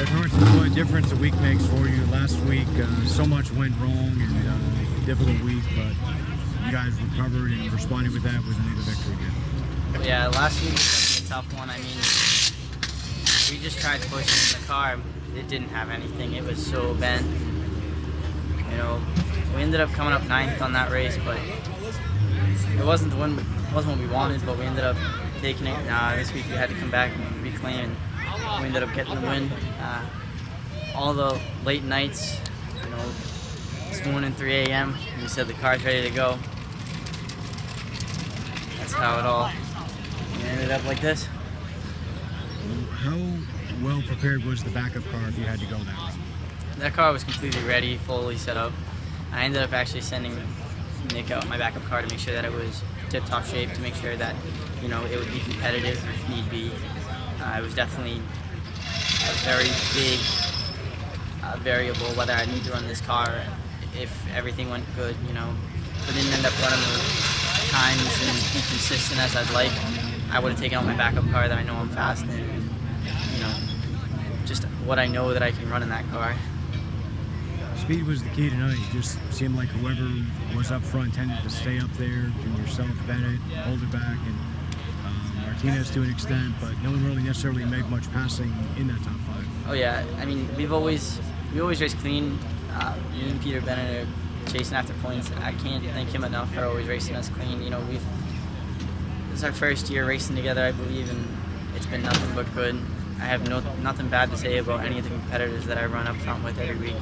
North, what a difference a week makes for you. Last week, so much went wrong and difficult week, but you guys recovered and responded with that with another victory again. Yeah, last week was definitely a tough one. I mean, we just tried pushing in the car. It didn't have anything. It was so bent. You know, we ended up coming up 9th on that race, but it wasn't the win. It wasn't what we wanted, but we ended up taking it. This week we had to come back and reclaim, and we ended up getting the win. All the late nights, you know, this morning 3 a.m. we said the car's ready to go. That's how it all ended up like this. How well prepared was the backup car if you had to go that route? That car was completely ready, fully set up. I ended up actually sending Nick out my backup car to make sure that it was tip-top shape, to make sure that, you know, it would be competitive if need be. It was definitely a very big variable whether I need to run this car if everything went good, you know. If I didn't end up running the times and be consistent as I'd like, I would have taken out my backup car that I know I'm fast in, you know, just what I know that I can run in that car. Speed was the key tonight. It just seemed like whoever was up front tended to stay up there, and yourself, Bennett, hold it back, and Martinez to an extent, but no one really necessarily made much passing in that top 5. Oh yeah, I mean, we always race clean. Me and Peter Bennett are chasing after points. I can't thank him enough for always racing us clean. You know, this is our first year racing together, I believe, and it's been nothing but good. I have nothing bad to say about any of the competitors that I run up front with every week.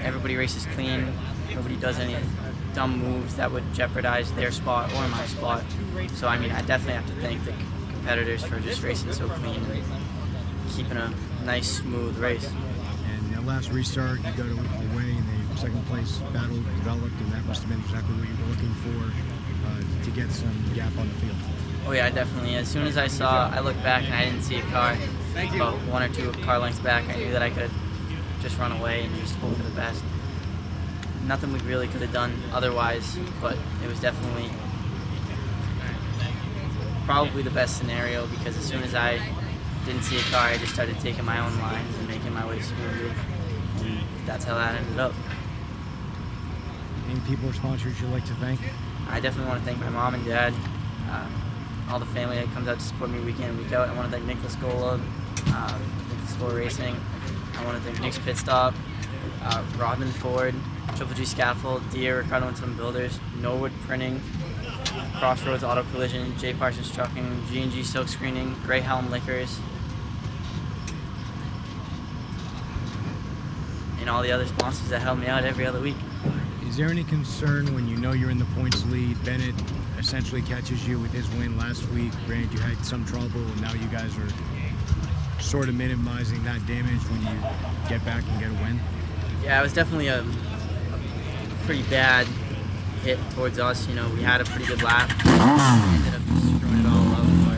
Everybody races clean. Nobody does any dumb moves that would jeopardize their spot or my spot. So I mean, I definitely have to thank the competitors for just racing so clean and keeping a nice, smooth race. And that last restart, you go away and the second place battle developed, and that must have been exactly what you were looking for to get some gap on the field. Oh yeah, definitely. As soon as I looked back and I didn't see a car, about 1 or 2 car lengths back, I knew that I could just run away and just hope for the best. Nothing we really could have done otherwise, but it was definitely probably the best scenario, because as soon as I didn't see a car, I just started taking my own lines and making my way smoothly. And that's how that ended up. Any people or sponsors you'd like to thank? I definitely want to thank my mom and dad, all the family that comes out to support me week in and week out. I want to thank Nicholas Gola, Nicholas Gola Racing. I want to thank Nick's Pit Stop, Robin Ford, Triple G Scaffold, Deere, Ricardo and Some Builders, Norwood Printing, Crossroads Auto Collision, J. Parsons Trucking, G&G Silk Screening, Greyhound Liquors, and all the other sponsors that help me out every other week. Is there any concern when you know you're in the points lead? Bennett essentially catches you with his win last week. Granted, you had some trouble, and now you guys are sort of minimizing that damage when you get back and get a win? Yeah, it was definitely a pretty bad hit towards us. You know, we had a pretty good lap. We ended up just screwing it all up, but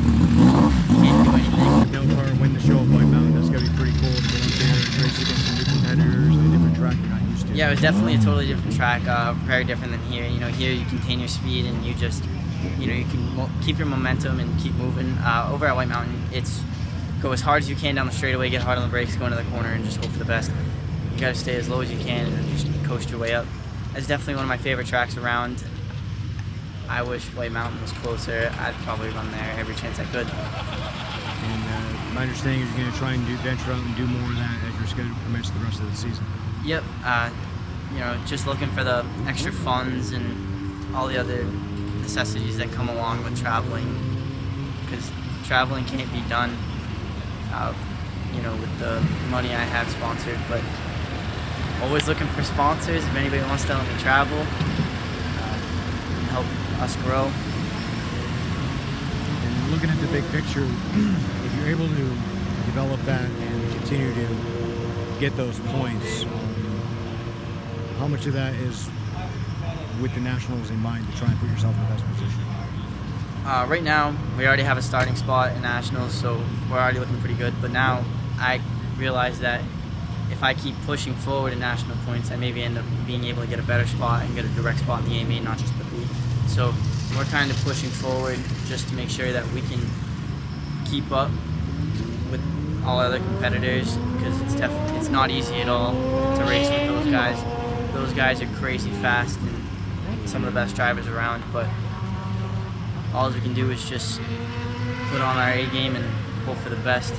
can't do anything. No car win the show at White Mountain. That's got to be pretty cool to go up there and race against some new competitors and a different track you're not used to. Yeah, it was definitely a totally different track, very different than here. You know, here you contain your speed and you just, you know, you can keep your momentum and keep moving. Over at White Mountain, it's go as hard as you can down the straightaway, get hard on the brakes, go into the corner, and just hope for the best. You got to stay as low as you can and just coast your way up. It's definitely one of my favorite tracks around. I wish White Mountain was closer. I'd probably run there every chance I could. And my understanding is you're going to try and venture out and do more of that as your schedule permits the rest of the season. Yep. You know, just looking for the extra funds and all the other necessities that come along with traveling, because traveling can't be done you know, with the money I have sponsored, but always looking for sponsors. If anybody wants to help me travel and help us grow. And looking at the big picture, if you're able to develop that and continue to get those points, how much of that is with the Nationals in mind to try and put yourself in the best position? Right now, we already have a starting spot in Nationals, so we're already looking pretty good. But now, I realize that if I keep pushing forward in national points, I maybe end up being able to get a better spot and get a direct spot in the A-main, not just the B. So we're kind of pushing forward just to make sure that we can keep up with all other competitors, because it's not easy at all to race with those guys. Those guys are crazy fast and some of the best drivers around, but all we can do is just put on our A game and hope for the best.